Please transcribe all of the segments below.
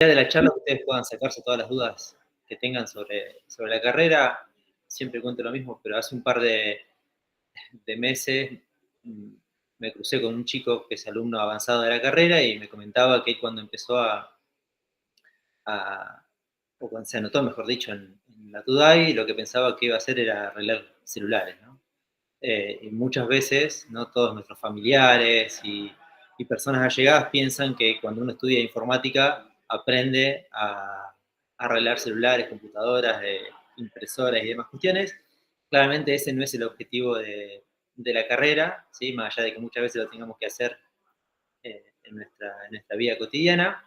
De la charla ustedes puedan sacarse todas las dudas que tengan sobre la carrera. Siempre cuento lo mismo, pero hace un par de meses me crucé con un chico que es alumno avanzado de la carrera y me comentaba que cuando empezó o cuando se anotó, mejor dicho, en la TUDAI, lo que pensaba que iba a hacer era arreglar celulares, ¿no? Y muchas veces, no todos nuestros familiares y personas allegadas piensan que cuando uno estudia informática aprende a arreglar celulares, computadoras, impresoras y demás cuestiones. Claramente ese no es el objetivo de la carrera, ¿sí? Más allá de que muchas veces lo tengamos que hacer en nuestra vida cotidiana.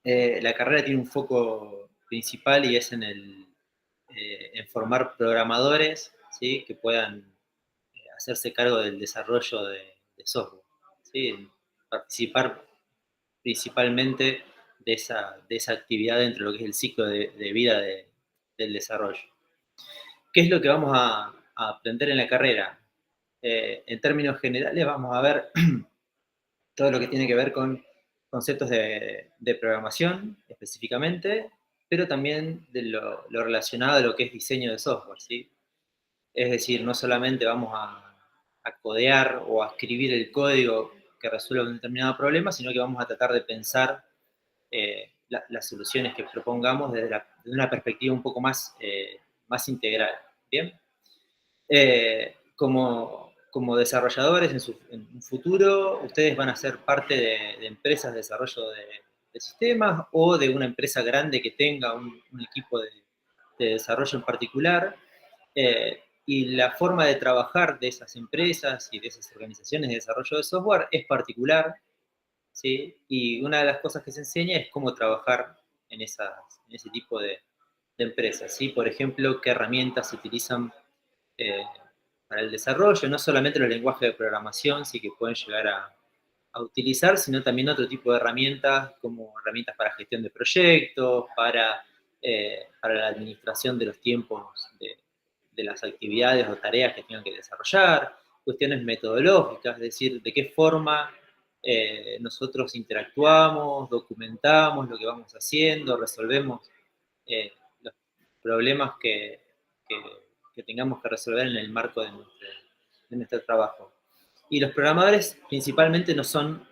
La carrera tiene un foco principal y es en formar programadores, ¿sí? Que puedan hacerse cargo del desarrollo de software, ¿sí? Participar principalmente de esa actividad dentro de lo que es el ciclo de vida del desarrollo. ¿Qué es lo que vamos a aprender en la carrera? En términos generales vamos a ver todo lo que tiene que ver con conceptos de programación específicamente, pero también de lo relacionado a lo que es diseño de software, ¿sí? Es decir, no solamente vamos a codear o a escribir el código que resuelva un determinado problema, sino que vamos a tratar de pensar las soluciones que propongamos desde una perspectiva un poco más integral. ¿Bien? Como desarrolladores en un futuro, ustedes van a ser parte de empresas de desarrollo de sistemas o de una empresa grande que tenga un equipo de desarrollo en particular. Y la forma de trabajar de esas empresas y de esas organizaciones de desarrollo de software es particular, ¿sí? Y una de las cosas que se enseña es cómo trabajar en ese tipo de empresas, ¿sí? Por ejemplo, qué herramientas se utilizan eh, para el desarrollo, no solamente los lenguajes de programación, sí que pueden llegar a utilizar, sino también otro tipo de herramientas, como herramientas para gestión de proyectos, para la administración de los tiempos de las actividades o tareas que tengan que desarrollar, cuestiones metodológicas, es decir, de qué forma nosotros interactuamos, documentamos lo que vamos haciendo, resolvemos los problemas que, que tengamos que resolver en el marco de nuestro trabajo. Y los programadores principalmente no son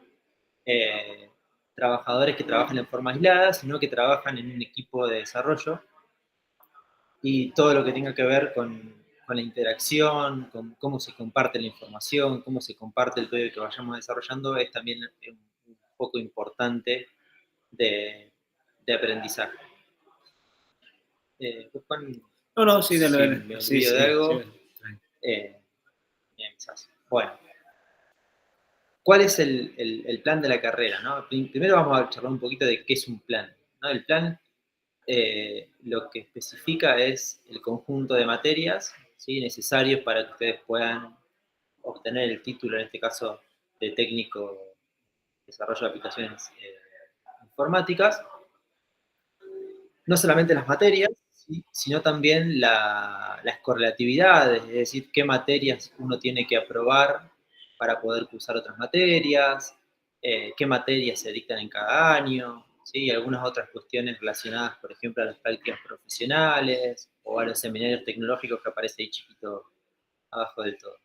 trabajadores que trabajan en forma aislada, sino que trabajan en un equipo de desarrollo y todo lo que tenga que ver con la interacción, con cómo se comparte la información, cómo se comparte el código que vayamos desarrollando, es también un poco importante de aprendizaje. Juan, No, sí, si dale. me Sí, olvido de sí, algo, sí. me avisas. Bueno, ¿cuál es el plan de la carrera? ¿No? Primero vamos a charlar un poquito de qué es un plan, ¿no? El plan lo que especifica es el conjunto de materias, ¿sí? Necesarios para que ustedes puedan obtener el título, en este caso, de técnico de desarrollo de aplicaciones informáticas. No solamente las materias, ¿sí? Sino también las correlatividades, es decir, qué materias uno tiene que aprobar para poder cursar otras materias, qué materias se dictan en cada año, ¿sí? Y algunas otras cuestiones relacionadas, por ejemplo, a las prácticas profesionales o a los seminarios tecnológicos que aparece ahí chiquito abajo del todo.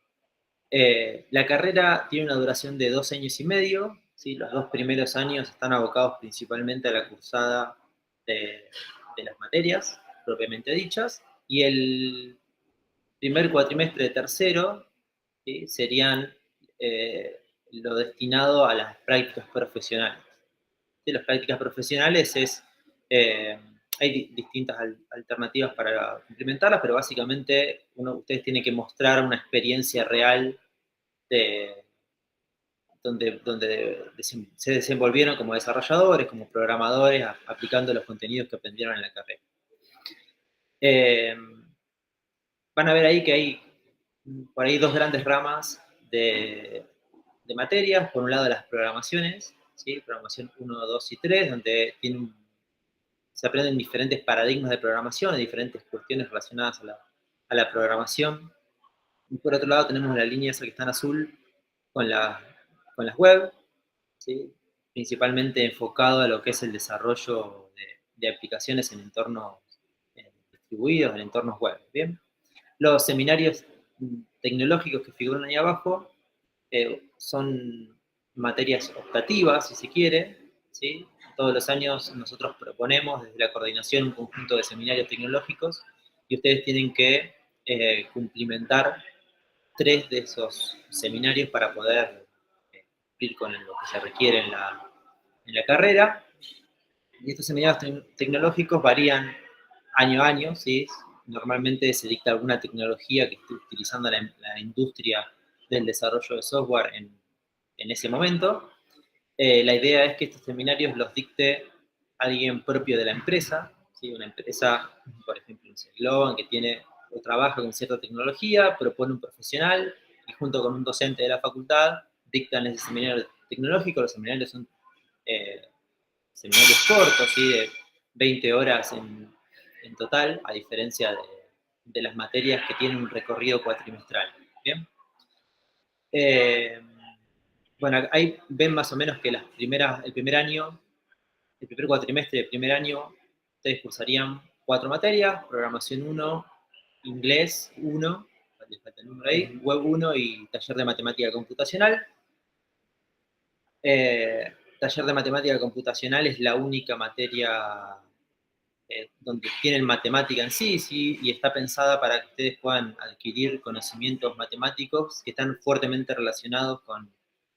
La carrera tiene una duración de 2 años y medio, ¿sí? Los 2 primeros años están abocados principalmente a la cursada de las materias propiamente dichas, y el primer cuatrimestre de tercero, ¿sí? Serían lo destinado a las prácticas profesionales. ¿Sí? Las prácticas profesionales eh, hay distintas alternativas para implementarlas, pero básicamente ustedes tienen que mostrar una experiencia real de, donde se desenvolvieron como desarrolladores, como programadores, aplicando los contenidos que aprendieron en la carrera. Van a ver ahí que hay por ahí dos grandes ramas de materias. Por un lado, las programaciones, ¿sí? Programación 1, 2 y 3, donde se aprenden diferentes paradigmas de programación, diferentes cuestiones relacionadas a la programación. Y por otro lado tenemos la línea esa que está en azul con las web, ¿sí? principalmente enfocado a lo que es el desarrollo de aplicaciones en entornos distribuidos, en entornos web. Bien, los seminarios tecnológicos que figuran ahí abajo son materias optativas, si se quiere, ¿sí? Todos los años nosotros proponemos desde la coordinación un conjunto de seminarios tecnológicos y ustedes tienen que cumplimentar 3 de esos seminarios para poder cumplir con lo que se requiere en la carrera. Y estos seminarios tecnológicos varían año a año, ¿sí? Normalmente se dicta alguna tecnología que esté utilizando la industria del desarrollo de software en ese momento. La idea es que estos seminarios los dicte alguien propio de la empresa, ¿sí? Una empresa, por ejemplo, Globan, que tiene o trabaja con cierta tecnología, propone un profesional y junto con un docente de la facultad dictan ese seminario tecnológico. Los seminarios son seminarios cortos, ¿sí? De 20 horas en total, a diferencia de las materias que tienen un recorrido cuatrimestral. ¿Bien? Bueno, ahí ven más o menos que el primer año, el primer cuatrimestre del primer año, ustedes cursarían 4 materias: programación 1, inglés 1, les falta el número ahí, web 1 y taller de matemática computacional. Taller de matemática computacional es la única materia donde tienen matemática en sí, sí, y está pensada para que ustedes puedan adquirir conocimientos matemáticos que están fuertemente relacionados con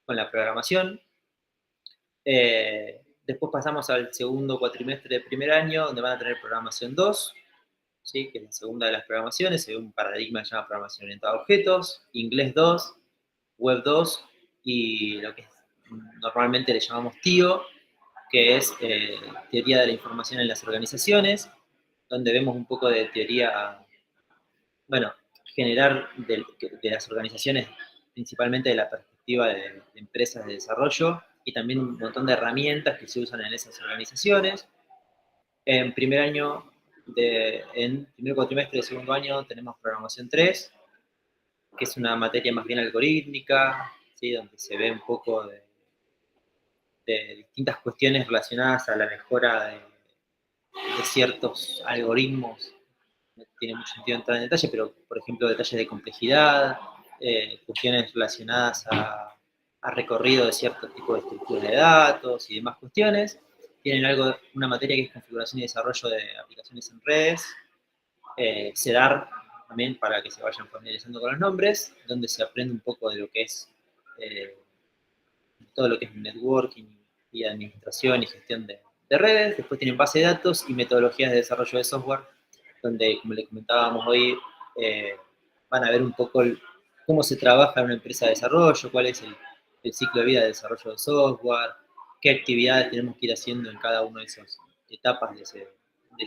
la programación. Después pasamos al segundo cuatrimestre del primer año, donde van a tener programación 2, ¿sí? Que es la segunda de las programaciones, según un paradigma que se llama programación orientada a objetos, inglés 2, web 2 y lo que normalmente le llamamos TIO, que es teoría de la información en las organizaciones, donde vemos un poco de teoría, bueno, generar de las organizaciones, principalmente de la perspectiva de empresas de desarrollo, y también un montón de herramientas que se usan en esas organizaciones. En primer año, en primer cuatrimestre de segundo año, tenemos programación 3, que es una materia más bien algorítmica, ¿sí? Donde se ve un poco de distintas cuestiones relacionadas a la mejora de ciertos algoritmos. No tiene mucho sentido entrar en detalle, pero por ejemplo detalles de complejidad, cuestiones relacionadas a recorrido de cierto tipo de estructuras de datos y demás cuestiones. Tienen una materia que es configuración y desarrollo de aplicaciones en redes, CEDAR también, para que se vayan familiarizando con los nombres, donde se aprende un poco de lo que es eh, todo lo que es networking y administración y gestión de redes. Después tienen base de datos y metodologías de desarrollo de software, donde, como les comentábamos hoy, eh, van a ver un poco cómo se trabaja en una empresa de desarrollo, cuál es el ciclo de vida de desarrollo de software, qué actividades tenemos que ir haciendo en cada una de esas etapas de ese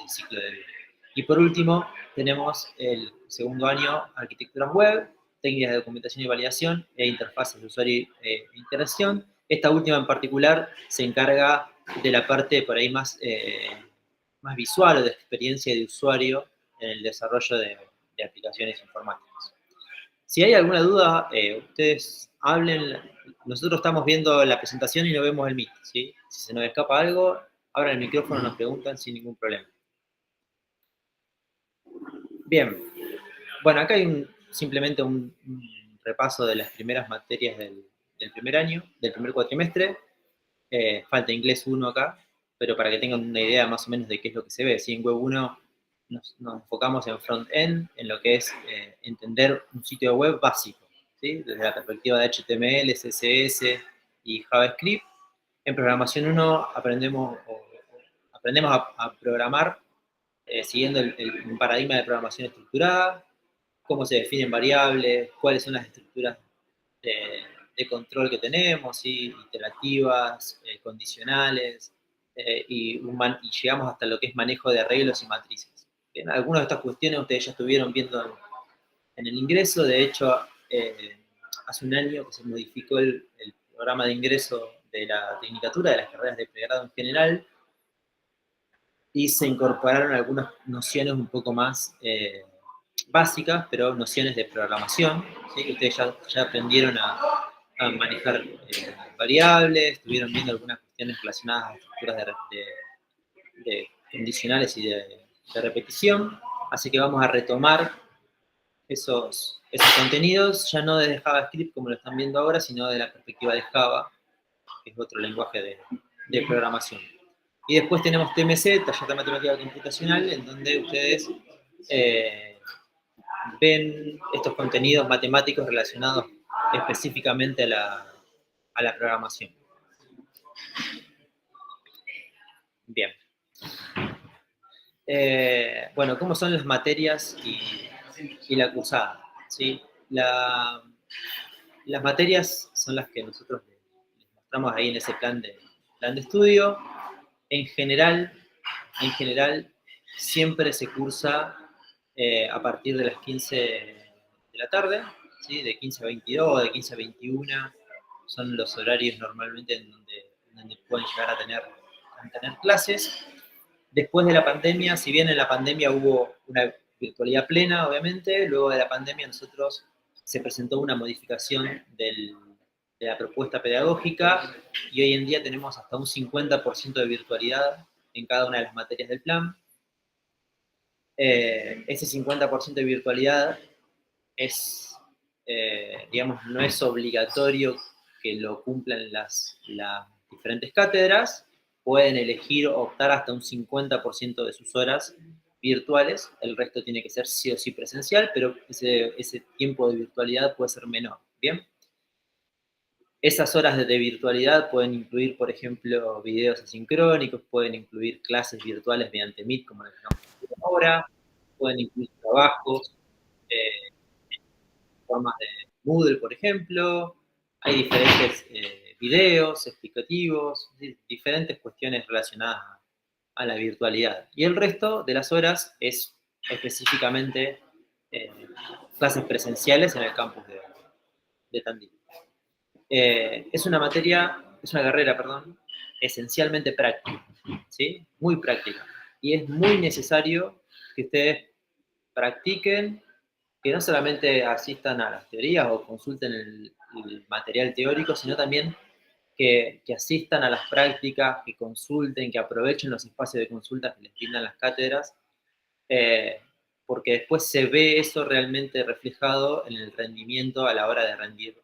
ciclo de vida. Y por último, tenemos el segundo año, arquitectura web, técnicas de documentación y validación e interfaces de usuario e interacción. Esta última en particular se encarga de la parte por ahí más visual o de experiencia de usuario en el desarrollo de aplicaciones informáticas. Si hay alguna duda, ustedes hablen. Nosotros estamos viendo la presentación y no vemos el Meet, ¿sí? Si se nos escapa algo, abran el micrófono, nos preguntan sin ningún problema. Bien. Bueno, acá hay simplemente un repaso de las primeras materias del primer año, del primer cuatrimestre. Falta inglés 1 acá, pero para que tengan una idea más o menos de qué es lo que se ve. Si en web 1 nos enfocamos en front-end, en lo que es entender un sitio web básico, ¿sí? Desde la perspectiva de HTML, CSS y JavaScript. En programación 1 aprendemos a programar siguiendo un paradigma de programación estructurada, cómo se definen variables, cuáles son las estructuras de control que tenemos, ¿sí? Iterativas, condicionales, y llegamos hasta lo que es manejo de arreglos y matrices. Bien, algunas de estas cuestiones ustedes ya estuvieron viendo en el ingreso. De hecho, hace un año que se modificó el programa de ingreso de la tecnicatura, de las carreras de pregrado en general, y se incorporaron algunas nociones un poco más básicas, pero nociones de programación, ¿sí? Que ustedes ya aprendieron a manejar variables, estuvieron viendo algunas cuestiones relacionadas a estructuras de condicionales y de repetición. Así que vamos a retomar esos contenidos, ya no desde JavaScript como lo están viendo ahora, sino de la perspectiva de Java, que es otro lenguaje de programación. Y después tenemos TMC, Taller de Matemática Computacional, en donde ustedes ven estos contenidos matemáticos relacionados específicamente a la programación. Bien. Bueno, ¿cómo son las materias y la cursada? ¿Sí? Las materias son las que nosotros les mostramos ahí en ese plan de estudio. En general, siempre se cursa a partir de las 15 de la tarde, ¿sí? De 15 a 22, de 15 a 21, son los horarios normalmente en donde pueden llegar a tener clases. Después de la pandemia, si bien en la pandemia hubo una virtualidad plena, obviamente, luego de la pandemia se presentó una modificación de la propuesta pedagógica y hoy en día tenemos hasta un 50% de virtualidad en cada una de las materias del plan. Ese 50% de virtualidad es, digamos, no es obligatorio que lo cumplan las diferentes cátedras, pueden elegir optar hasta un 50% de sus horas virtuales, el resto tiene que ser sí o sí presencial, pero ese tiempo de virtualidad puede ser menor, ¿bien? Esas horas de virtualidad pueden incluir, por ejemplo, videos asincrónicos, pueden incluir clases virtuales mediante Meet, como lo estamos haciendo ahora, pueden incluir trabajos, formas de Moodle, por ejemplo, hay diferentes videos explicativos, diferentes cuestiones relacionadas a la virtualidad. Y el resto de las horas es específicamente clases presenciales en el campus de Tandil. Es una carrera, esencialmente práctica, ¿sí? Muy práctica. Y es muy necesario que ustedes practiquen, que no solamente asistan a las teorías o consulten el material teórico, sino también que asistan a las prácticas, que consulten, que aprovechen los espacios de consulta que les brindan las cátedras, porque después se ve eso realmente reflejado en el rendimiento a la hora de rendir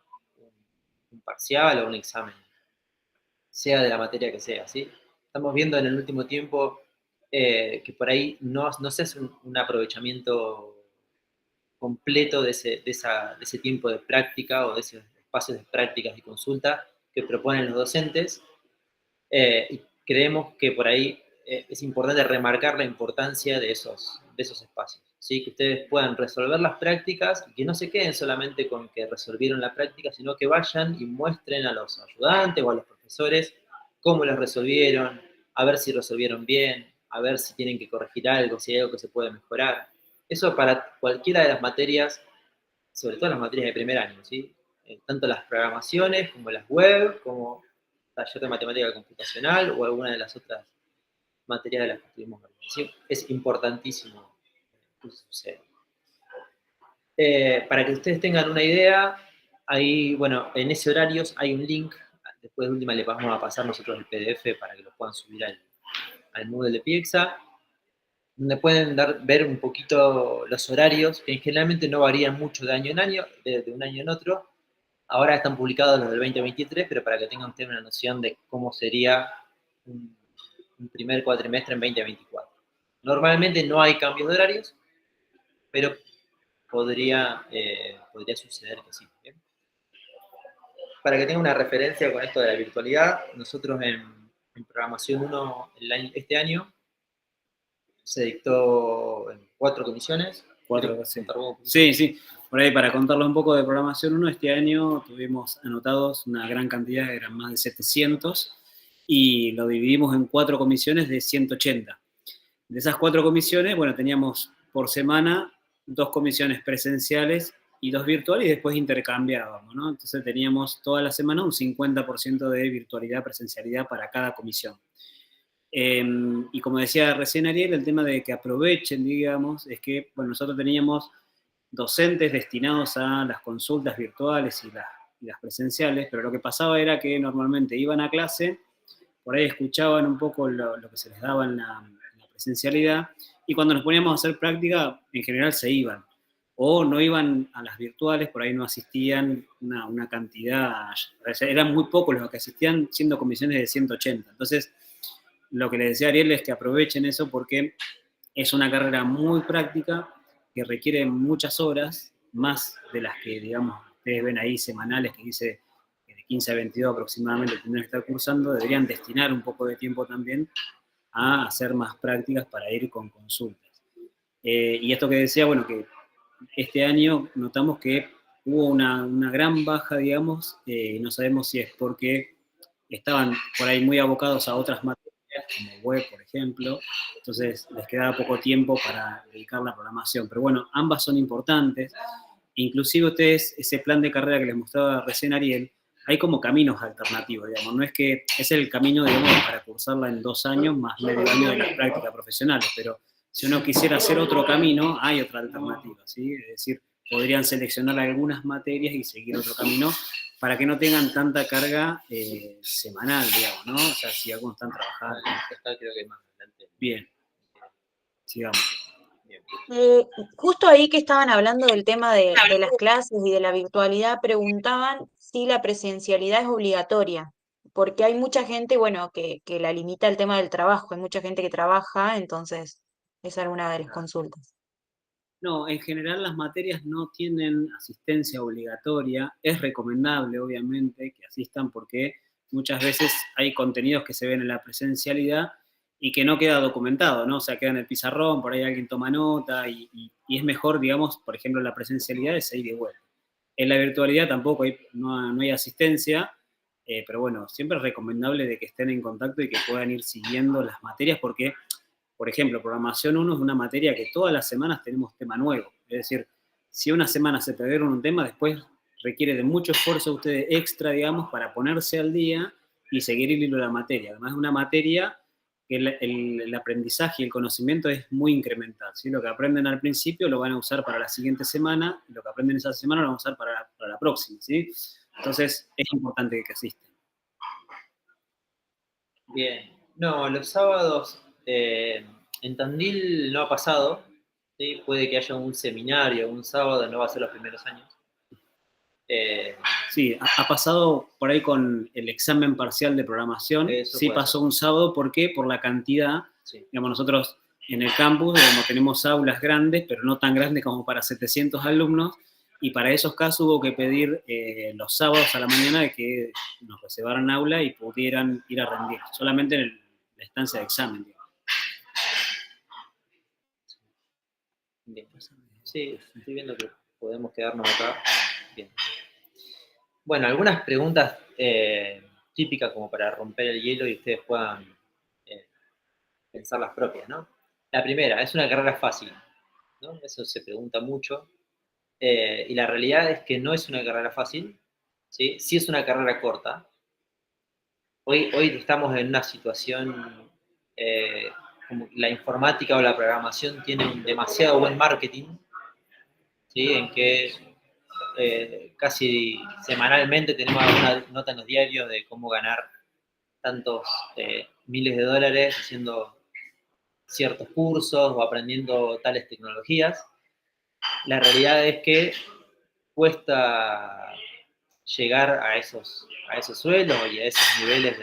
un parcial o un examen, sea de la materia que sea, ¿sí? Estamos viendo en el último tiempo que por ahí no se hace un aprovechamiento completo de ese tiempo de práctica o de esos espacios de prácticas y consulta que proponen los docentes. Y creemos que por ahí es importante remarcar la importancia de esos espacios, ¿sí? Que ustedes puedan resolver las prácticas y que no se queden solamente con que resolvieron la práctica, sino que vayan y muestren a los ayudantes o a los profesores cómo las resolvieron, a ver si resolvieron bien, a ver si tienen que corregir algo, si hay algo que se puede mejorar. Eso para cualquiera de las materias, sobre todo las materias de primer año, ¿sí? Tanto las programaciones como las web, como taller de matemática computacional o alguna de las otras materias de las que estuvimos hablando, ¿sí? Es importantísimo que suceda. Para que ustedes tengan una idea, ahí, bueno, en ese horario hay un link, después de última le vamos a pasar nosotros el PDF para que lo puedan subir al Moodle de Piexa, donde pueden ver un poquito los horarios, que generalmente no varían mucho de año en año, de un año en otro. Ahora están publicados los del 2023, pero para que tengan ustedes una noción de cómo sería un primer cuatrimestre en 2024. Normalmente no hay cambios de horarios, pero podría suceder que sí. ¿Bien? Para que tengan una referencia con esto de la virtualidad, nosotros en Programación 1 este año se dictó en 4 comisiones. Sí. Sí. Por ahí, para contarles un poco de Programación 1, este año tuvimos anotados una gran cantidad, eran más de 700, y lo dividimos en 4 comisiones de 180. De esas 4 comisiones, bueno, teníamos por semana 2 comisiones presenciales y 2 virtuales, y después intercambiábamos, ¿no? Entonces teníamos toda la semana un 50% de virtualidad, presencialidad para cada comisión. Y como decía recién Ariel, el tema de que aprovechen, digamos, es que, bueno, nosotros teníamos docentes destinados a las consultas virtuales y las presenciales, pero lo que pasaba era que normalmente iban a clase, por ahí escuchaban un poco lo que se les daba en la presencialidad, y cuando nos poníamos a hacer práctica, en general se iban, o no iban a las virtuales, por ahí no asistían una cantidad, o sea, eran muy pocos los que asistían, siendo comisiones de 180. Entonces, lo que les decía a Ariel es que aprovechen eso porque es una carrera muy práctica que requiere muchas horas, más de las que, digamos, ustedes ven ahí semanales que dice que de 15 a 22 aproximadamente tendrían que estar cursando, deberían destinar un poco de tiempo también a hacer más prácticas para ir con consultas. Y esto que decía, bueno, que este año notamos que hubo una gran baja, digamos, no sabemos si es porque estaban por ahí muy abocados a otras materias, como web, por ejemplo, entonces les quedaba poco tiempo para dedicar la programación. Pero bueno, ambas son importantes. Inclusive ustedes, ese plan de carrera que les mostraba recién Ariel, hay como caminos alternativos, digamos, no es que es el camino, digamos, para cursarla en 2 años más medio año de las prácticas profesionales, pero si uno quisiera hacer otro camino, hay otra alternativa, ¿sí? Es decir, podrían seleccionar algunas materias y seguir otro camino para que no tengan tanta carga semanal, digamos, ¿no? O sea, si algunos están trabajando. Está, creo que más adelante. Bien, sigamos. Bien. Justo ahí que estaban hablando del tema de las clases y de la virtualidad, preguntaban si la presencialidad es obligatoria, porque hay mucha gente, bueno, que la limita el tema del trabajo, hay mucha gente que trabaja, entonces esa era una de las consultas. No, en general las materias no tienen asistencia obligatoria. Es recomendable, obviamente, que asistan porque muchas veces hay contenidos que se ven en la presencialidad y que no queda documentado, ¿no? O sea, queda en el pizarrón, por ahí alguien toma nota y es mejor, digamos, por ejemplo, la presencialidad es ir y vuelta. En la virtualidad tampoco no hay asistencia, pero bueno, siempre es recomendable de que estén en contacto y que puedan ir siguiendo las materias porque por ejemplo, programación 1 es una materia que todas las semanas tenemos tema nuevo. Es decir, si una semana se perdieron un tema, después requiere de mucho esfuerzo de ustedes extra, digamos, para ponerse al día y seguir el hilo de la materia. Además, es una materia que el aprendizaje y el conocimiento es muy incremental. ¿Sí? Lo que aprenden al principio lo van a usar para la siguiente semana, y lo que aprenden esa semana lo van a usar para la próxima. ¿Sí? Entonces, es importante que asistan. Bien. No, los sábados en Tandil no ha pasado. ¿Sí? Puede que haya un seminario un sábado, no va a ser los primeros años. Sí, ha pasado por ahí con el examen parcial de programación. Sí pasó un sábado, ¿por qué? Por la cantidad. Sí. Digamos, nosotros en el campus digamos, tenemos aulas grandes, pero no tan grandes como para 700 alumnos, y para esos casos hubo que pedir los sábados a la mañana de que nos reservaran aula y pudieran ir a rendir, solamente en la estancia de examen. Digamos. Bien. Sí, estoy viendo que podemos quedarnos acá. Bien. Bueno, algunas preguntas típicas como para romper el hielo y ustedes puedan pensar las propias, ¿no? La primera, ¿es una carrera fácil? ¿No? Eso se pregunta mucho. Y la realidad es que no es una carrera fácil, ¿sí? Sí es una carrera corta. Hoy estamos en una situación como la informática o la programación tienen demasiado buen marketing, ¿sí? En que casi semanalmente tenemos alguna nota en los diarios de cómo ganar tantos miles de dólares haciendo ciertos cursos o aprendiendo tales tecnologías. La realidad es que cuesta llegar a esos suelos y a esos niveles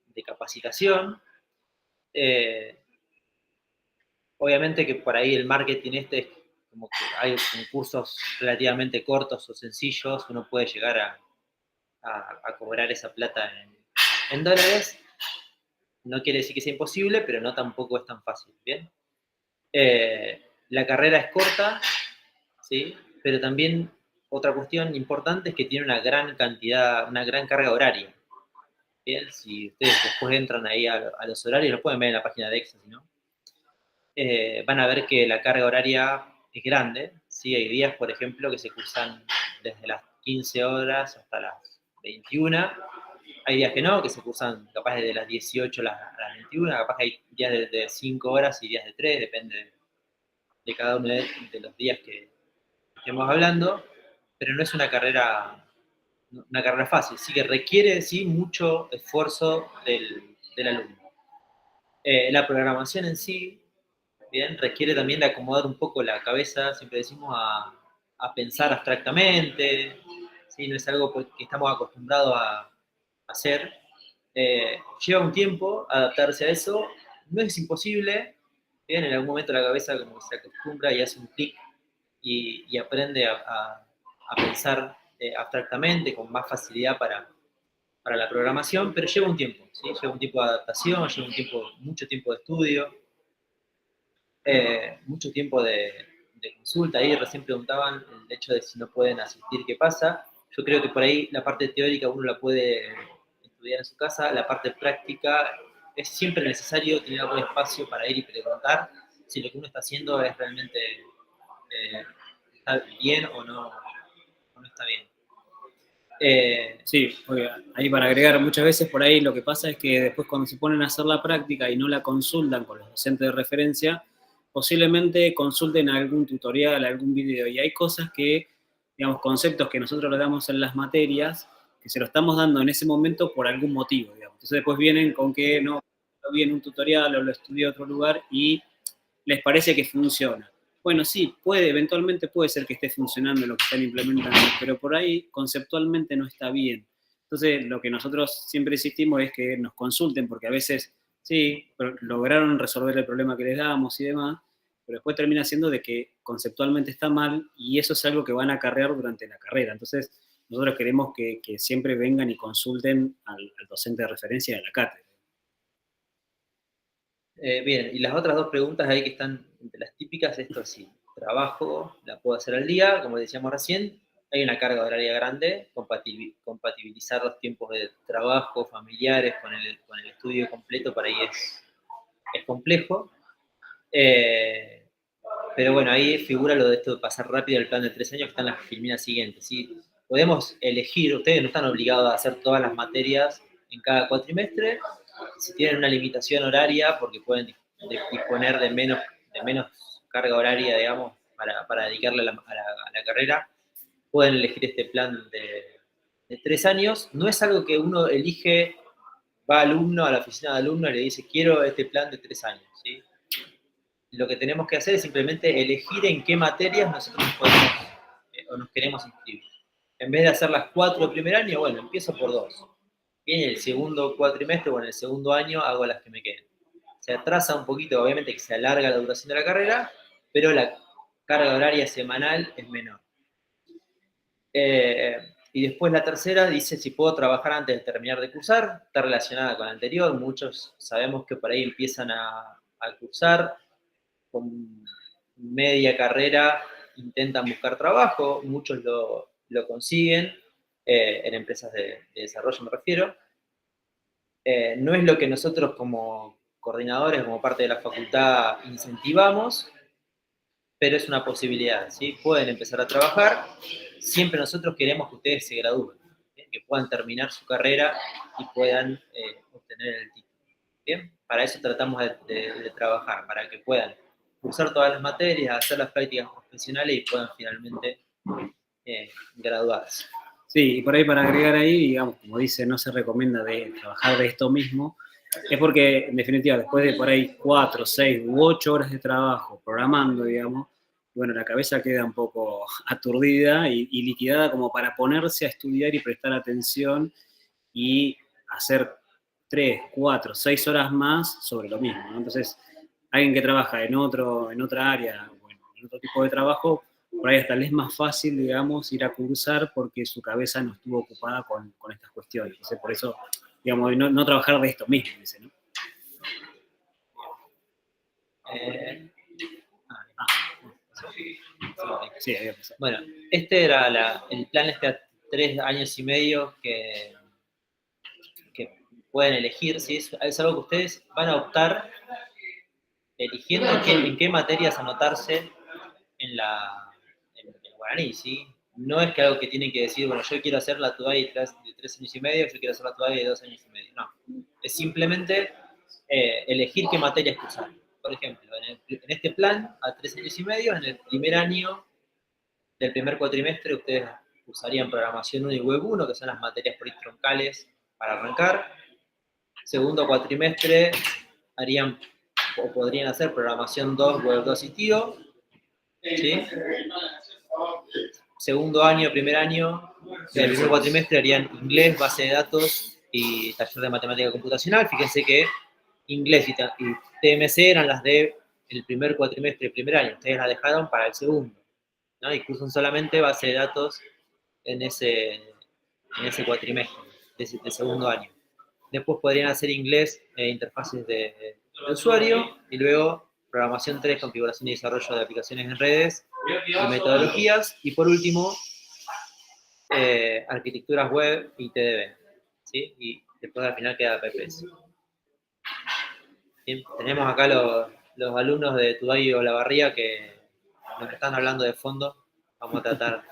de capacitación. Obviamente que por ahí el marketing este es como que hay cursos relativamente cortos o sencillos, uno puede llegar a cobrar esa plata en dólares. No quiere decir que sea imposible, pero no tampoco es tan fácil, ¿bien? La carrera es corta, ¿sí? Pero también otra cuestión importante es que tiene una gran cantidad, una gran carga horaria. Bien, si ustedes después entran ahí a los horarios, lo pueden ver en la página de Excel, ¿no? Van a ver que la carga horaria es grande, ¿sí? Hay días, por ejemplo, que se cursan desde las 15 horas hasta las 21. Hay días que no, que se cursan capaz de las 18 a las 21, capaz que hay días de 5 horas y días de 3, depende de cada uno de los días que estemos hablando, pero no es una carrera fácil, sí que requiere sí mucho esfuerzo del alumno. La programación en sí, bien, requiere también de acomodar un poco la cabeza, siempre decimos, a pensar abstractamente, ¿sí? No es algo que estamos acostumbrados a hacer. Lleva un tiempo adaptarse a eso, no es imposible, bien, en algún momento la cabeza como se acostumbra y hace un clic y aprende a pensar abstractamente, con más facilidad para la programación, pero lleva un tiempo, ¿sí? Lleva un tiempo de adaptación, lleva un tiempo, mucho tiempo de estudio, mucho tiempo de consulta. Ahí recién preguntaban el hecho de si no pueden asistir, ¿qué pasa? Yo creo que por ahí la parte teórica uno la puede estudiar en su casa, la parte práctica es siempre necesario tener algún espacio para ir y preguntar si lo que uno está haciendo es realmente está bien o no está bien. Sí, ahí para agregar, muchas veces por ahí lo que pasa es que después cuando se ponen a hacer la práctica y no la consultan con los docentes de referencia, posiblemente consulten algún tutorial, algún video, y hay cosas que, digamos, conceptos que nosotros le damos en las materias, que se lo estamos dando en ese momento por algún motivo, digamos. Entonces después vienen con que no, lo vi en un tutorial o lo estudié en otro lugar y les parece que funciona. Bueno, sí, eventualmente puede ser que esté funcionando lo que están implementando, pero por ahí conceptualmente no está bien. Entonces, lo que nosotros siempre insistimos es que nos consulten, porque a veces, sí, lograron resolver el problema que les dábamos y demás, pero después termina siendo de que conceptualmente está mal y eso es algo que van a acarrear durante la carrera. Entonces, nosotros queremos que siempre vengan y consulten al docente de referencia de la cátedra. Bien, y las otras dos preguntas ahí que están entre las típicas, esto sí, trabajo, la puedo hacer al día, como decíamos recién, hay una carga horaria grande, compatibilizar los tiempos de trabajo, familiares, con el estudio completo, para ahí es complejo. Pero bueno, ahí figura lo de esto de pasar rápido el plan de 3 años, que está en la filmina siguiente, ¿sí? Podemos elegir, ustedes no están obligados a hacer todas las materias en cada cuatrimestre, si tienen una limitación horaria, porque pueden disponer de menos carga horaria, digamos, para dedicarle a la carrera, pueden elegir este plan de 3 años. No es algo que uno elige, va alumno a la oficina de alumno y le dice, quiero este plan de 3 años, ¿sí? Lo que tenemos que hacer es simplemente elegir en qué materias nosotros podemos o nos queremos inscribir. En vez de hacer las 4 el primer año, bueno, empiezo por 2. Y en el segundo cuatrimestre o en el segundo año hago las que me queden. Se atrasa un poquito, obviamente que se alarga la duración de la carrera, pero la carga horaria semanal es menor. Y después la tercera dice si puedo trabajar antes de terminar de cursar, está relacionada con la anterior. Muchos sabemos que por ahí empiezan a cursar con media carrera, intentan buscar trabajo, muchos lo consiguen, en empresas de desarrollo me refiero. No es lo que nosotros como coordinadores, como parte de la facultad, incentivamos, pero es una posibilidad, ¿sí? Pueden empezar a trabajar, siempre nosotros queremos que ustedes se gradúen, ¿bien? Que puedan terminar su carrera y puedan obtener el título, ¿bien? Para eso tratamos de trabajar, para que puedan cursar todas las materias, hacer las prácticas profesionales y puedan finalmente graduarse. Sí, y por ahí para agregar ahí, digamos, como dice, no se recomienda de trabajar de esto mismo, es porque, en definitiva, después de por ahí 4, 6 u 8 horas de trabajo programando, digamos, bueno, la cabeza queda un poco aturdida y liquidada como para ponerse a estudiar y prestar atención y hacer 3, 4, 6 horas más sobre lo mismo, ¿no? Entonces, alguien que trabaja en otra área, bueno, en otro tipo de trabajo, por ahí hasta le es más fácil, digamos, ir a cursar porque su cabeza no estuvo ocupada con estas cuestiones. Entonces, por eso, digamos, no trabajar de esto mismo, dice, ¿no? Sí, bueno, este era el plan a 3 años y medio que pueden elegir, ¿sí? Es algo que ustedes van a optar eligiendo en qué materias anotarse en el guaraní, ¿sí? No es que algo que tienen que decir, bueno, yo quiero hacer la TUDAI de 3 años y medio, yo quiero hacer la TUDAI de 2 años y medio. No, es simplemente elegir qué materias cursar. Por ejemplo, en este plan, a 3 años y medio, en el primer año del primer cuatrimestre, ustedes cursarían programación 1 y web 1, que son las materias por ahí troncales para arrancar. Segundo cuatrimestre harían o podrían hacer programación 2, web 2 y TIO. ¿Sí? Segundo año, primer año, el primer cuatrimestre harían inglés, base de datos y taller de matemática computacional. Fíjense que inglés y TMC eran las del primer cuatrimestre, el primer año. Ustedes las dejaron para el segundo, ¿no? Y cursan solamente base de datos en ese cuatrimestre de segundo año. Después podrían hacer inglés e interfaces de usuario y luego programación 3, configuración y desarrollo de aplicaciones en redes y metodologías. Y por último, arquitecturas web y TDB. ¿Sí? Y después al final queda PPS. Bien, tenemos acá los alumnos de Tudai y Olavarría que nos están hablando de fondo. Vamos a tratar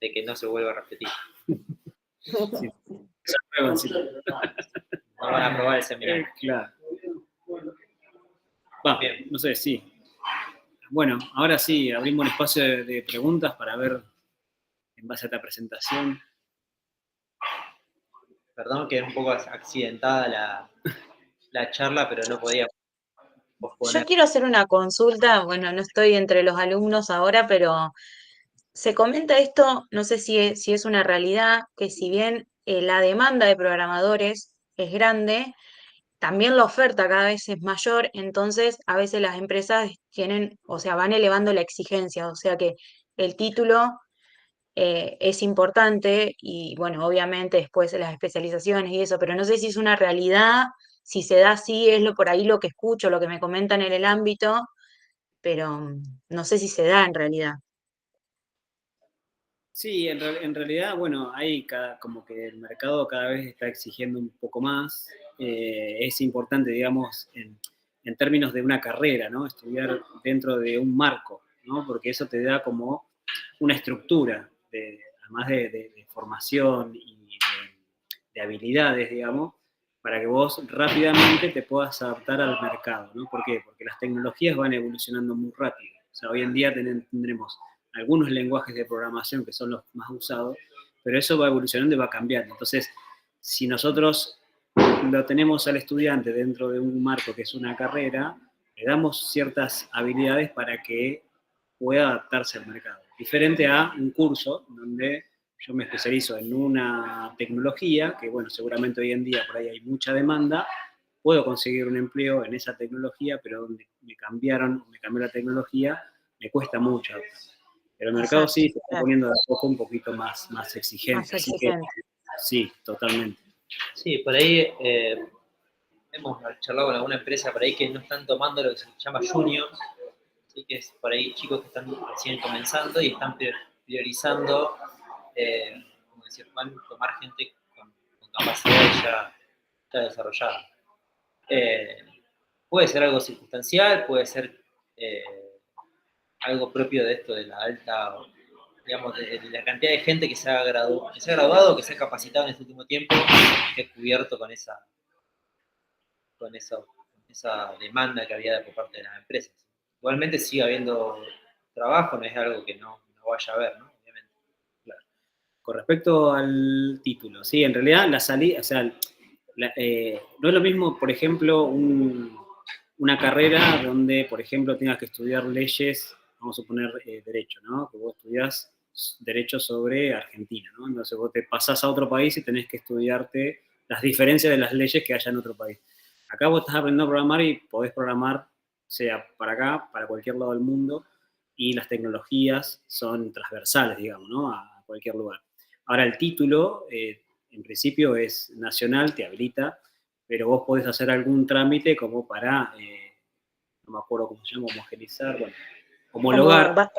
de que no se vuelva a repetir. Sí. No van a probar el seminario. Claro. Va, no sé, sí. Bueno, ahora sí, abrimos un espacio de preguntas para ver, en base a esta presentación. Perdón que es un poco accidentada la charla, pero no podía posponer. Yo quiero hacer una consulta, bueno, no estoy entre los alumnos ahora, pero se comenta esto, no sé si es una realidad, que si bien la demanda de programadores es grande, también la oferta cada vez es mayor, entonces a veces las empresas tienen, o sea, van elevando la exigencia, o sea que el título es importante y bueno, obviamente después las especializaciones y eso, pero no sé si es una realidad, si se da así, es lo por ahí lo que escucho, lo que me comentan en el ámbito, pero no sé si se da en realidad. Sí, en realidad, bueno, hay como que el mercado cada vez está exigiendo un poco más. Es importante, digamos, en términos de una carrera, ¿no? Estudiar dentro de un marco, ¿no? Porque eso te da como una estructura, además de formación y de habilidades, digamos, para que vos rápidamente te puedas adaptar al mercado, ¿no? ¿Por qué? Porque las tecnologías van evolucionando muy rápido. O sea, hoy en día tendremos algunos lenguajes de programación que son los más usados, pero eso va evolucionando y va cambiando. Entonces, si nosotros lo tenemos al estudiante dentro de un marco que es una carrera, le damos ciertas habilidades para que pueda adaptarse al mercado. Diferente a un curso donde yo me especializo en una tecnología, que bueno, seguramente hoy en día por ahí hay mucha demanda, puedo conseguir un empleo en esa tecnología, pero donde me cambió la tecnología, me cuesta mucho adaptarme. Pero el mercado Exacto, sí se está claro, poniendo de a poco un poquito más más exigente, así que exigente. sí, totalmente. Sí, por ahí hemos charlado con alguna empresa por ahí que no están tomando lo que se llama juniors, ¿sí? Que es por ahí chicos que están recién comenzando y están priorizando, como decir, van a tomar gente con capacidad ya desarrollada. Puede ser algo circunstancial, puede ser eh, algo propio de esto, de la alta, digamos, de la cantidad de gente que se ha graduado, que se ha capacitado en este último tiempo, que ha cubierto con esa demanda que había por parte de las empresas. Igualmente sigue habiendo trabajo, no es algo que no vaya a haber, ¿no? Obviamente. Claro. Con respecto al título, sí, en realidad la salida, o sea, no es lo mismo, por ejemplo, una carrera donde, por ejemplo, tengas que estudiar leyes, vamos a suponer derecho, ¿no? Que vos estudiás derecho sobre Argentina, ¿no? Entonces vos te pasás a otro país y tenés que estudiarte las diferencias de las leyes que haya en otro país. Acá vos estás aprendiendo a programar y podés programar, sea para acá, para cualquier lado del mundo, y las tecnologías son transversales, digamos, ¿no? A cualquier lugar. Ahora, el título, en principio, es nacional, te habilita, pero vos podés hacer algún trámite como para, no me acuerdo cómo se llama, homogenizar, bueno, homologar. Como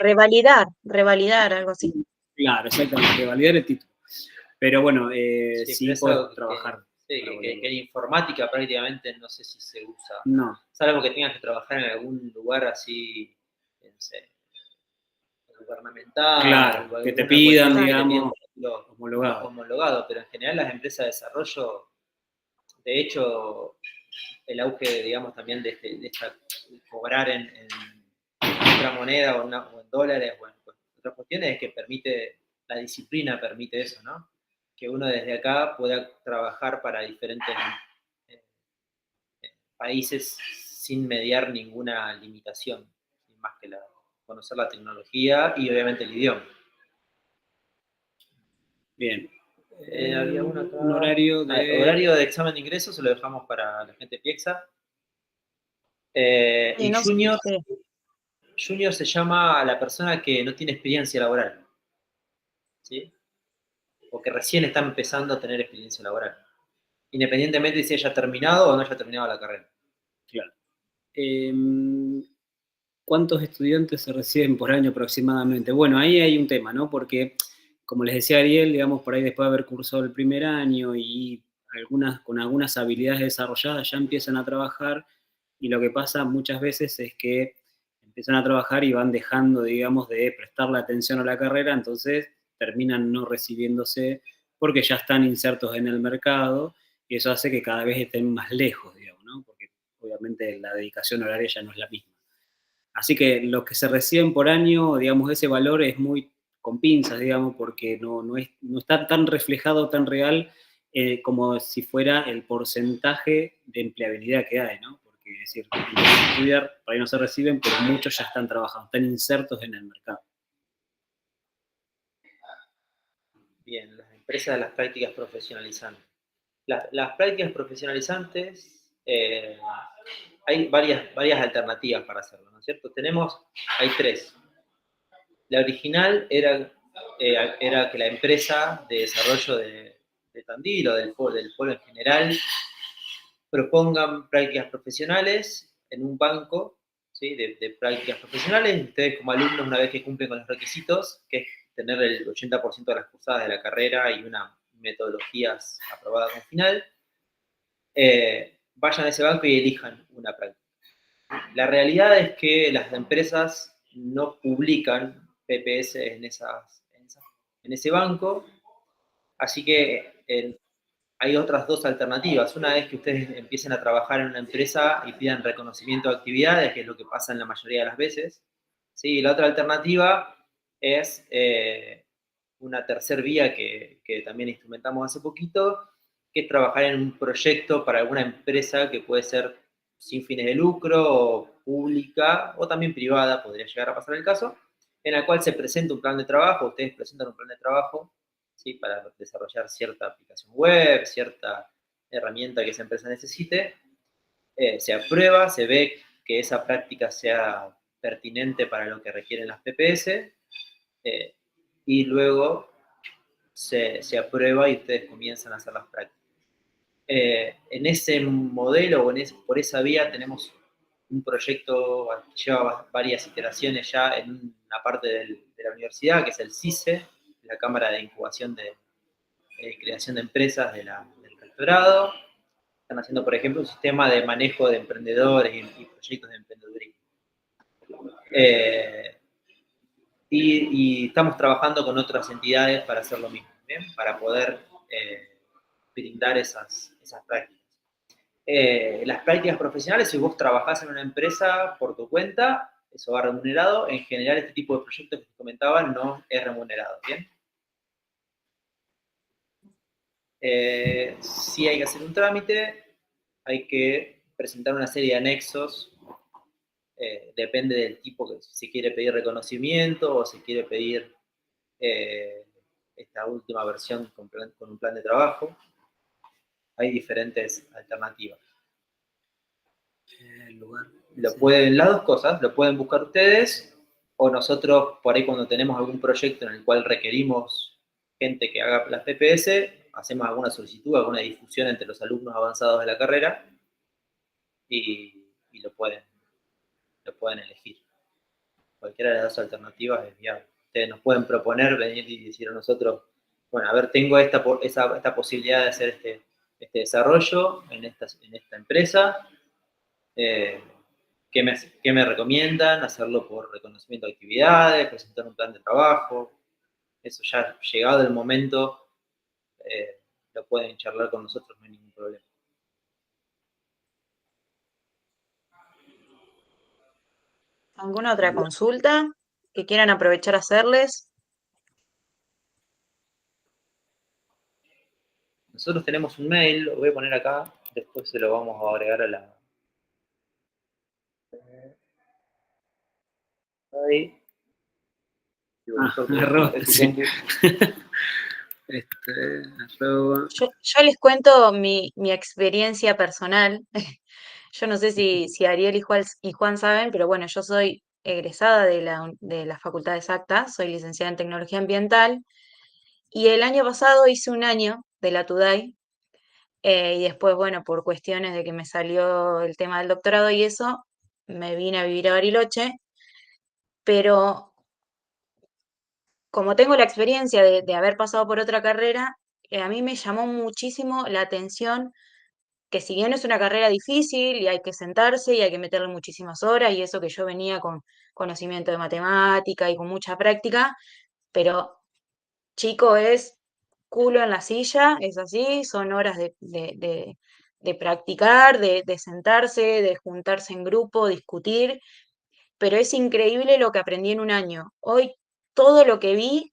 revalidar, algo así. Claro, exactamente, validar el título. Pero bueno, Sí, sí pero podés trabajar. Que en informática prácticamente no sé si se usa. No. Salvo que tengas que trabajar en algún lugar así, no sé, gubernamental, Claro, o que te alguna pidan, cuestión que te digamos, piden homologado. homologado, pero en general las empresas de desarrollo, de hecho, el auge, digamos, también de cobrar en otra moneda o en dólares o en otras cuestiones es que permite, la disciplina permite eso, ¿no? Que uno desde acá pueda trabajar para diferentes países sin mediar ninguna limitación, más que conocer la tecnología y obviamente el idioma. Bien. Había uno acá. Un horario de... Horario de examen de ingreso se lo dejamos para la gente de Piexa. Y no junior, sé. junior se llama a la persona que no tiene experiencia laboral, ¿sí? O que recién está empezando a tener experiencia laboral, independientemente de si haya terminado o no haya terminado la carrera. Claro. ¿Cuántos estudiantes se reciben por año aproximadamente? Bueno, ahí hay un tema, ¿no? Porque, como les decía Ariel, digamos, por ahí después de haber cursado el primer año y con algunas habilidades desarrolladas ya empiezan a trabajar, y lo que pasa muchas veces es que empiezan a trabajar y van dejando, digamos, de prestarle atención a la carrera, entonces terminan no recibiéndose porque ya están insertos en el mercado, y eso hace que cada vez estén más lejos, digamos, ¿no? Porque obviamente la dedicación horaria ya no es la misma. Así que los que se reciben por año, digamos, ese valor es muy con pinzas, digamos, porque no está tan reflejado, tan real, como si fuera el porcentaje de empleabilidad que hay, ¿no? Porque es decir, empiezan a estudiar, por ahí no se reciben, pero muchos ya están trabajando, están insertos en el mercado. Bien, las empresas de las prácticas profesionalizantes. Las prácticas profesionalizantes, hay varias alternativas para hacerlo, ¿no es cierto? Hay tres. La original era que la empresa de desarrollo de Tandil o del pueblo en general propongan prácticas profesionales en un banco, ¿sí? de prácticas profesionales. Ustedes como alumnos, una vez que cumplen con los requisitos, que es tener el 80% de las cursadas de la carrera y una metodologías aprobadas con final, vayan a ese banco y elijan una práctica. La realidad es que las empresas no publican PPS en ese banco, así que hay otras dos alternativas. Una es que ustedes empiecen a trabajar en una empresa y pidan reconocimiento de actividades, que es lo que pasa en la mayoría de las veces. ¿Sí? Y la otra alternativa es una tercera vía que también instrumentamos hace poquito, que es trabajar en un proyecto para alguna empresa que puede ser sin fines de lucro, o pública, o también privada, podría llegar a pasar el caso, en la cual se presenta un plan de trabajo, ustedes presentan un plan de trabajo, ¿sí? Para desarrollar cierta aplicación web, cierta herramienta que esa empresa necesite, se aprueba, se ve que esa práctica sea pertinente para lo que requieren las PPS, y luego se aprueba y ustedes comienzan a hacer las prácticas. En ese modelo o por esa vía tenemos un proyecto que lleva varias iteraciones ya en una parte de la universidad, que es el CICE, la Cámara de Incubación de Creación de Empresas del rectorado. Están haciendo, por ejemplo, un sistema de manejo de emprendedores y proyectos de emprendedurismo. Y estamos trabajando con otras entidades para hacer lo mismo, ¿bien? Para poder brindar esas prácticas. Las prácticas profesionales, si vos trabajás en una empresa por tu cuenta, eso va remunerado. En general, este tipo de proyectos que te comentaba no es remunerado, ¿bien? Sí hay que hacer un trámite, hay que presentar una serie de anexos, depende del tipo, que si se quiere pedir reconocimiento o si quiere pedir esta última versión con un plan de trabajo. Hay diferentes alternativas. Las dos cosas, lo pueden buscar ustedes, o nosotros, por ahí cuando tenemos algún proyecto en el cual requerimos gente que haga las PPS, hacemos alguna solicitud, alguna difusión entre los alumnos avanzados de la carrera y lo pueden elegir. Cualquiera de las dos alternativas es viable. Ustedes nos pueden proponer, venir y decir a nosotros, bueno, a ver, tengo esta posibilidad de hacer este desarrollo en esta empresa. ¿Qué me recomiendan? Hacerlo por reconocimiento de actividades, presentar un plan de trabajo. Eso ya, llegado el momento, lo pueden charlar con nosotros, no hay ningún problema. ¿Alguna otra consulta que quieran aprovechar a hacerles? Nosotros tenemos un mail, lo voy a poner acá, después se lo vamos a agregar ahí. Arroba, sí. Arroba. Yo les cuento mi experiencia personal. Yo no sé si Ariel y Juan saben, pero bueno, yo soy egresada de la Facultad de Exacta, soy licenciada en Tecnología Ambiental y el año pasado hice un año de la TUDAI y después, bueno, por cuestiones de que me salió el tema del doctorado y eso, me vine a vivir a Bariloche, pero como tengo la experiencia de haber pasado por otra carrera, a mí me llamó muchísimo la atención que si bien es una carrera difícil y hay que sentarse y hay que meterle muchísimas horas y eso que yo venía con conocimiento de matemática y con mucha práctica, pero chico es culo en la silla, es así, son horas de practicar, de sentarse, de juntarse en grupo, discutir, pero es increíble lo que aprendí en un año. Hoy todo lo que vi,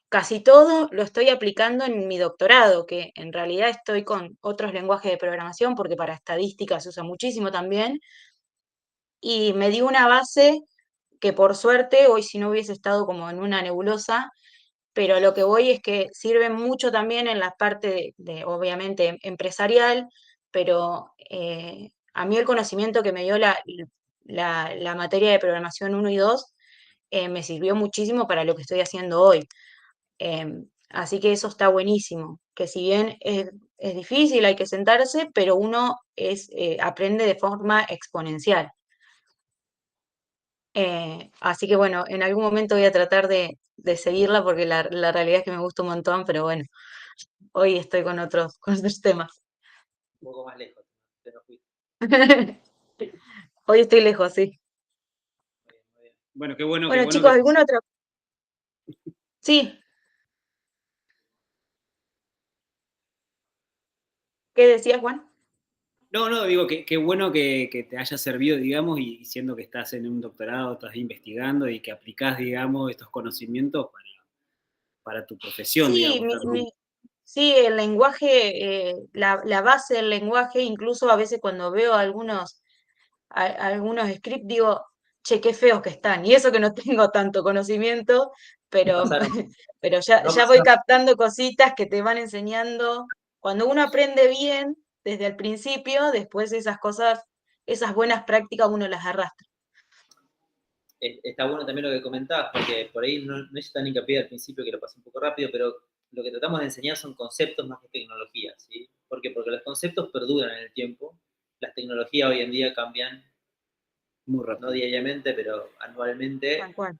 casi todo lo estoy aplicando en mi doctorado, que en realidad estoy con otros lenguajes de programación, porque para estadística se usa muchísimo también, y me dio una base que por suerte hoy si no hubiese estado como en una nebulosa, pero lo que voy es que sirve mucho también en la parte obviamente, empresarial, pero a mí el conocimiento que me dio la materia de programación 1 y 2 me sirvió muchísimo para lo que estoy haciendo hoy. Así que eso está buenísimo, que si bien es difícil, hay que sentarse, pero uno aprende de forma exponencial. Así que bueno, en algún momento voy a tratar de seguirla porque la realidad es que me gusta un montón, pero bueno, hoy estoy con otros temas. Un poco más lejos, pero fui. Hoy estoy lejos, sí. Muy bien. Bueno, qué bueno. Bueno, chicos, Que... ¿alguna otra? Sí. ¿Qué decías, Juan? No, digo que qué bueno que te haya servido, digamos, y siendo que estás en un doctorado, estás investigando y que aplicás, digamos, estos conocimientos para tu profesión, Sí, digamos, también. sí, el lenguaje, la base del lenguaje, incluso a veces cuando veo algunos scripts digo, che, qué feos que están. Y eso que no tengo tanto conocimiento, pero, Pasaron, pero ya, no ya voy pasaron. captando cositas que te van enseñando. Cuando uno aprende bien desde el principio, después esas cosas, esas buenas prácticas uno las arrastra. Está bueno también lo que comentabas, porque por ahí no es tan hincapié al principio, que lo pasé un poco rápido, pero lo que tratamos de enseñar son conceptos más que tecnologías, ¿sí? ¿Por qué? Porque los conceptos perduran en el tiempo, las tecnologías hoy en día cambian, Muy rápido. no diariamente, pero anualmente. Tal cual.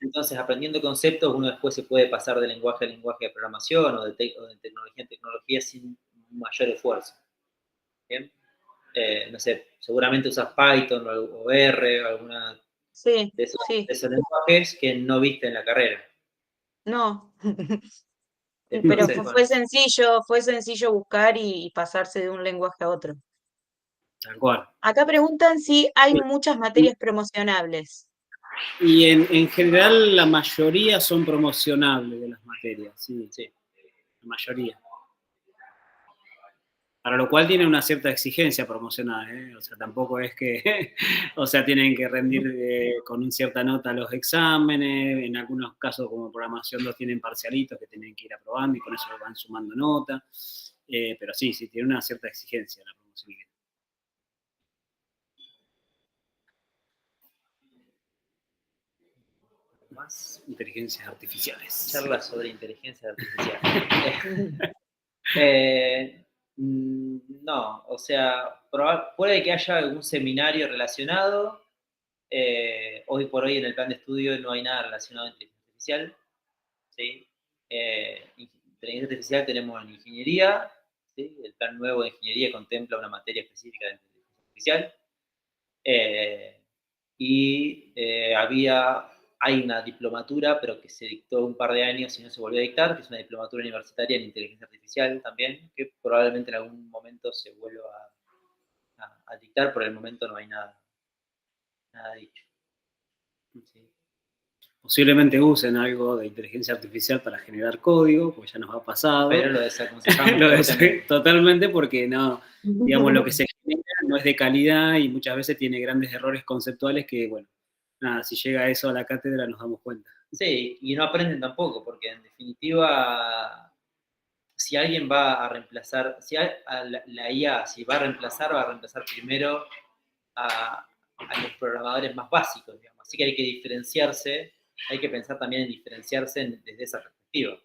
Entonces, aprendiendo conceptos, uno después se puede pasar de lenguaje a lenguaje de programación o de tecnología en tecnología sin mayor esfuerzo. ¿Bien? No sé, seguramente usas Python o R o alguna Sí, de sí, esos lenguajes que no viste en la carrera. no. Pero Entonces, fue sencillo buscar y pasarse de un lenguaje a otro. Tal cual. Acá preguntan si hay Sí. muchas materias promocionables. Y en general la mayoría son promocionables de las materias, sí, sí. la mayoría. Para lo cual tiene una cierta exigencia promocional, ¿eh? O sea, tampoco es que, o sea, tienen que rendir con una cierta nota los exámenes, en algunos casos como programación los tienen parcialitos que tienen que ir aprobando y con eso van sumando nota, pero sí, tiene una cierta exigencia la promoción. Más inteligencias artificiales. Charlas sobre inteligencia artificial. No, o sea, puede que haya algún seminario relacionado. Hoy por hoy en el plan de estudio no hay nada relacionado a inteligencia artificial. ¿Sí? Inteligencia artificial tenemos en ingeniería. ¿Sí? El plan nuevo de ingeniería contempla una materia específica de inteligencia artificial. Hay una diplomatura, pero que se dictó un par de años y no se volvió a dictar, que es una diplomatura universitaria en inteligencia artificial también, que probablemente en algún momento se vuelva a dictar. Por el momento no hay nada dicho. Sí. Posiblemente usen algo de inteligencia artificial para generar código, porque ya nos ha pasado. Pero lo desaconsejamos totalmente porque no, digamos, lo que se genera no es de calidad y muchas veces tiene grandes errores conceptuales que, bueno, nada, si llega eso a la cátedra nos damos cuenta. Sí, y no aprenden tampoco, porque en definitiva, si alguien va a reemplazar, si la IA, si va a reemplazar primero a los programadores más básicos, digamos. Así que hay que diferenciarse, hay que pensar también en diferenciarse desde esa perspectiva.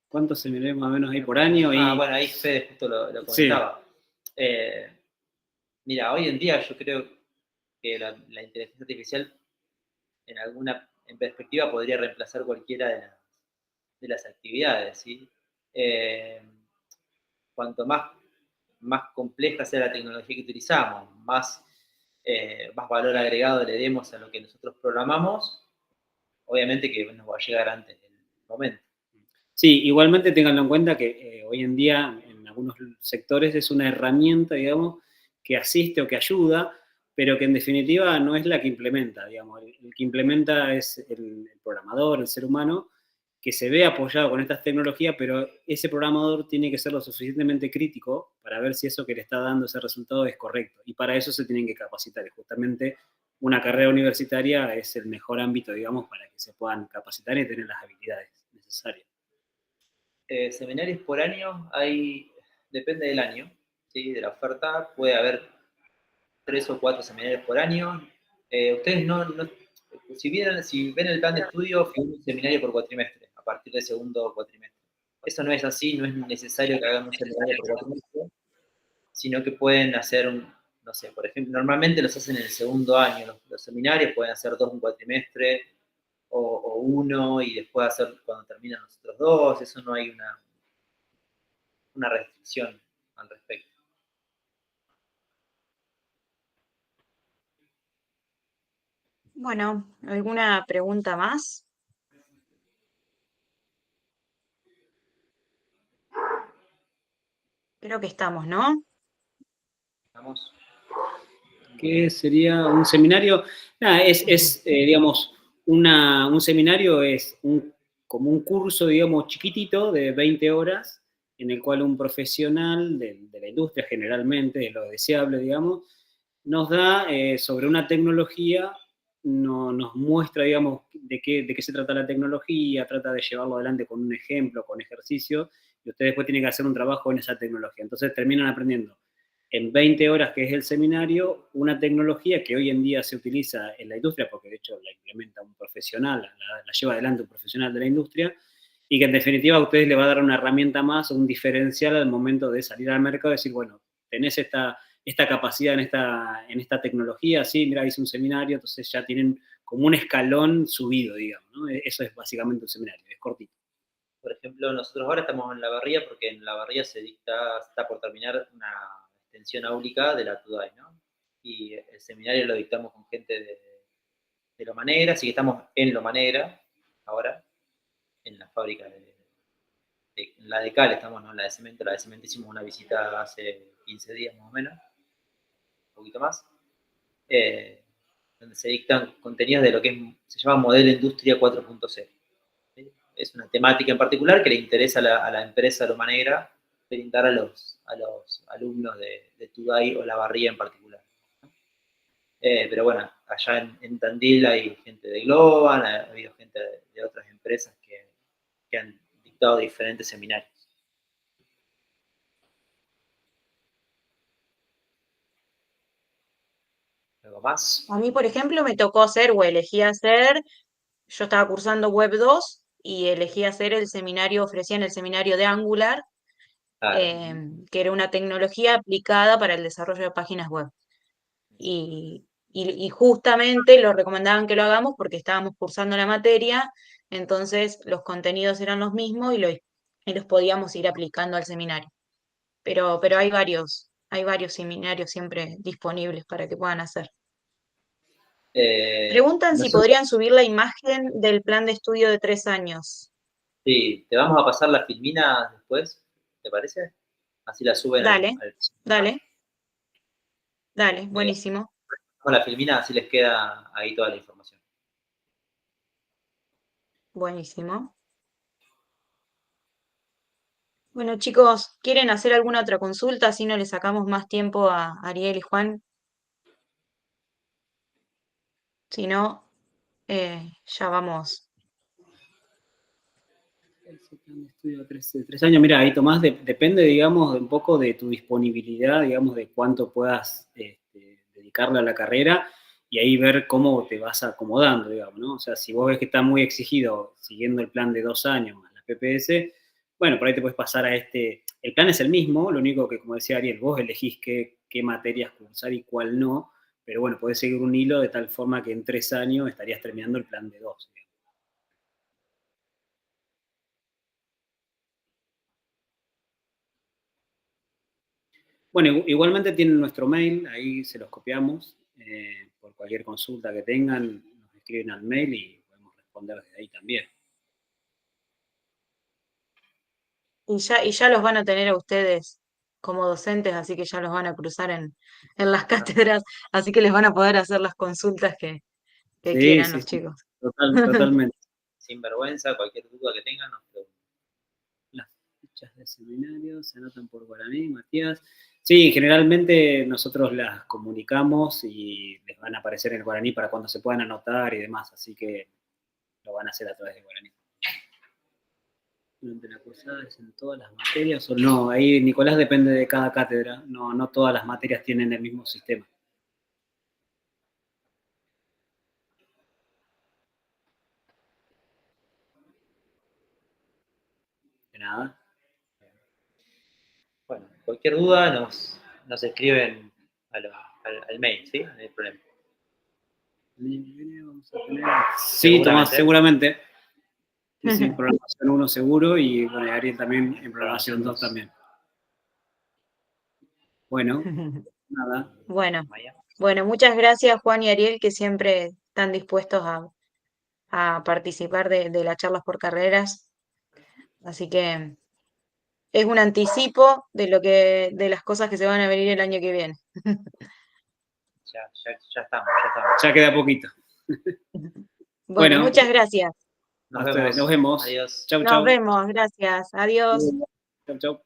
¿Cuántos seminarios más o menos hay por año? Bueno, ahí Fede justo lo comentaba. Sí. Mira, hoy en día yo creo que la inteligencia artificial en perspectiva podría reemplazar cualquiera de las actividades, ¿sí? Cuanto más compleja sea la tecnología que utilizamos, más valor agregado le demos a lo que nosotros programamos, obviamente que nos va a llegar antes del momento. Sí, igualmente tenganlo en cuenta que hoy en día en algunos sectores es una herramienta, digamos, que asiste o que ayuda, pero que en definitiva no es la que implementa, digamos. El que implementa es el programador, el ser humano, que se ve apoyado con estas tecnologías, pero ese programador tiene que ser lo suficientemente crítico para ver si eso que le está dando ese resultado es correcto. Y para eso se tienen que capacitar. Y justamente una carrera universitaria es el mejor ámbito, digamos, para que se puedan capacitar y tener las habilidades necesarias. Seminarios por año depende del año, ¿sí? De la oferta. Puede haber 3 o 4 seminarios por año. Ustedes si ven el plan de estudio, figura un seminario por cuatrimestre, a partir del segundo cuatrimestre. Eso no es así, no es necesario que hagan un seminario por cuatrimestre, sino que pueden hacer no sé, por ejemplo, normalmente los hacen en el segundo año, los seminarios pueden hacer 2 un cuatrimestre, o 1 y después hacer cuando terminan los otros 2, eso no hay una restricción al respecto. Bueno, ¿alguna pregunta más? Creo que estamos, ¿no? Vamos. ¿Qué sería un seminario? Nada, digamos, un seminario es como un curso, digamos, chiquitito de 20 horas, en el cual un profesional de la industria, generalmente, de lo deseable, digamos, nos da sobre una tecnología, nos muestra, digamos, de qué se trata la tecnología, trata de llevarlo adelante con un ejemplo, con ejercicio, y ustedes después tienen que hacer un trabajo en esa tecnología. Entonces terminan aprendiendo en 20 horas, que es el seminario, una tecnología que hoy en día se utiliza en la industria, porque de hecho la implementa un profesional, la lleva adelante un profesional de la industria, y que en definitiva a ustedes le va a dar una herramienta más, un diferencial al momento de salir al mercado y decir, bueno, tenés esta capacidad en esta tecnología, sí, mira, hice un seminario, entonces ya tienen como un escalón subido, digamos, ¿no? Eso es básicamente un seminario, es cortito. Por ejemplo, nosotros ahora estamos en La Barría porque en La Barría está por terminar una extensión áulica de la TUDAI, ¿no? Y el seminario lo dictamos con gente de Loma Negra, así que estamos en Loma Negra ahora, en la fábrica en la de cal estamos, no en la de cemento. La de cemento hicimos una visita hace 15 días más o menos, un poquito más, donde se dictan contenidos de lo que se llama Modelo Industria 4.0. Es una temática en particular que le interesa a la empresa Loma Negra brindar a los alumnos de TUDAI o La Barría en particular. Pero bueno, allá en Tandil hay gente de Globan, ha habido gente de otras empresas que han dictado diferentes seminarios. ¿Algo más? A mí, por ejemplo, me tocó hacer o elegí hacer, yo estaba cursando Web 2 y elegí hacer el seminario, ofrecían el seminario de Angular, Claro. que era una tecnología aplicada para el desarrollo de páginas web. Y justamente lo recomendaban que lo hagamos porque estábamos cursando la materia, entonces los contenidos eran los mismos y los podíamos ir aplicando al seminario. Pero hay varios seminarios siempre disponibles para que puedan hacer. Preguntan si Nosotros, podrían subir la imagen del plan de estudio de 3 años. sí, te vamos a pasar las filminas después, ¿te parece? Así la suben Dale, dale, dale, eh, buenísimo, con la filmina, así les queda ahí toda la información. buenísimo. Bueno, chicos, ¿quieren hacer alguna otra consulta? Así no le sacamos más tiempo a Ariel y Juan. Si no, ya vamos. Ese plan de estudio de 3 años, mira, ahí Tomás, depende, digamos, un poco de tu disponibilidad, digamos, de cuánto puedas dedicarle a la carrera y ahí ver cómo te vas acomodando, digamos, ¿no? O sea, si vos ves que está muy exigido siguiendo el plan de 2 años a la PPS, bueno, por ahí te puedes pasar a el plan es el mismo, lo único que, como decía Ariel, vos elegís qué materias cursar y cuál no, pero bueno, podés seguir un hilo de tal forma que en 3 años estarías terminando el plan de 2. Bueno, igualmente tienen nuestro mail, ahí se los copiamos. Por cualquier consulta que tengan, nos escriben al mail y podemos responder desde ahí también. Y ya los van a tener a ustedes como docentes, así que ya los van a cruzar en las cátedras, así que les van a poder hacer las consultas que Sí, quieran sí, los sí, chicos. totalmente. Sin vergüenza, cualquier duda que tengan, nos preguntan. Las fechas de seminario se anotan por guaraní, Matías. Sí, generalmente nosotros las comunicamos y les van a aparecer en el guaraní para cuando se puedan anotar y demás, así que lo van a hacer a través de guaraní. Durante la cursada es en todas las materias o no, ahí Nicolás depende de cada cátedra, no todas las materias tienen el mismo sistema. De nada. Bueno, cualquier duda nos escriben al mail, ¿sí? No hay problema. Vamos a tener... Sí, Tomás, seguramente. Sí, programación 1 seguro y bueno, Ariel también en programación 2 también. Bueno, nada. Bueno, muchas gracias Juan y Ariel, que siempre están dispuestos a participar de las charlas por carreras. Así que es un anticipo de las cosas que se van a venir el año que viene. Ya estamos. Ya queda poquito. Bueno, muchas gracias. Nos vemos. Adiós. Chau, Nos vemos, gracias. Adiós. Chau, chau.